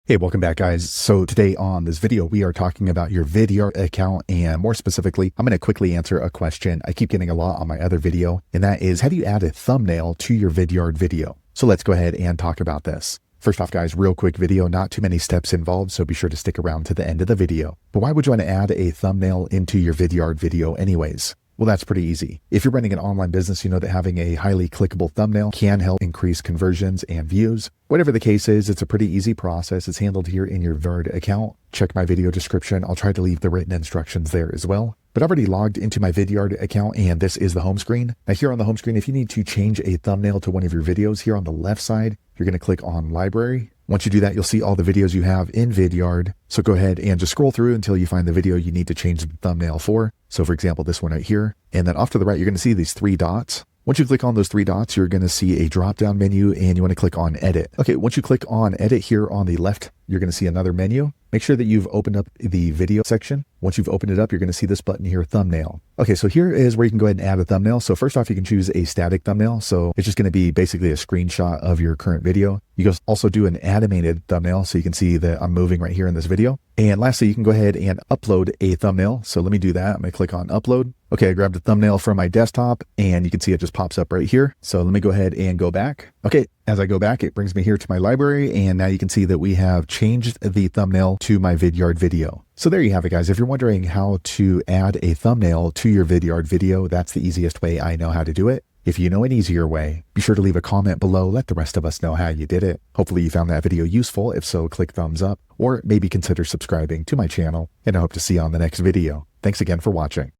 Hey, welcome back guys. So today on this video, we are talking about your Vidyard account, and more specifically, I'm going to quickly answer a question I keep getting a lot on my other video, and that is, how do you add a thumbnail to your Vidyard video? So let's go ahead and talk about this. First off guys, real quick video, not too many steps involved, so be sure to stick around to the end of the video. But why would you want to add a thumbnail into your Vidyard video anyways? Well, that's pretty easy. If you're running an online business, you know that having a highly clickable thumbnail can help increase conversions and views. Whatever the case is, it's a pretty easy process. It's handled here in your Vidyard account. Check my video description. I'll try to leave the written instructions there as well. But I've already logged into my Vidyard account, and this is the home screen. Now here on the home screen, if you need to change a thumbnail to one of your videos, here on the left side, you're going to click on Library. Once you do that, you'll see all the videos you have in Vidyard. So go ahead and just scroll through until you find the video you need to change the thumbnail for. So for example, this one right here. And then off to the right, you're going to see these three dots. Once you click on those three dots, you're going to see a drop-down menu, and you want to click on Edit. Okay, once you click on Edit here on the left, you're going to see another menu. Make sure that you've opened up the video section. Once you've opened it up, you're going to see this button here, Thumbnail. Okay, so here is where you can go ahead and add a thumbnail. So first off, you can choose a static thumbnail. So it's just going to be basically a screenshot of your current video. You can also do an animated thumbnail, so you can see that I'm moving right here in this video. And lastly, you can go ahead and upload a thumbnail. So let me do that. I'm going to click on Upload. Okay, I grabbed a thumbnail from my desktop, and you can see it just pops up right here. So let me go ahead and go back. Okay, as I go back, it brings me here to my library, and now you can see that we have changed the thumbnail to my Vidyard video. So there you have it guys. If you're wondering how to add a thumbnail to your Vidyard video, that's the easiest way I know how to do it. If you know an easier way, be sure to leave a comment below. Let the rest of us know how you did it. Hopefully you found that video useful. If so, click thumbs up, or maybe consider subscribing to my channel, and I hope to see you on the next video. Thanks again for watching.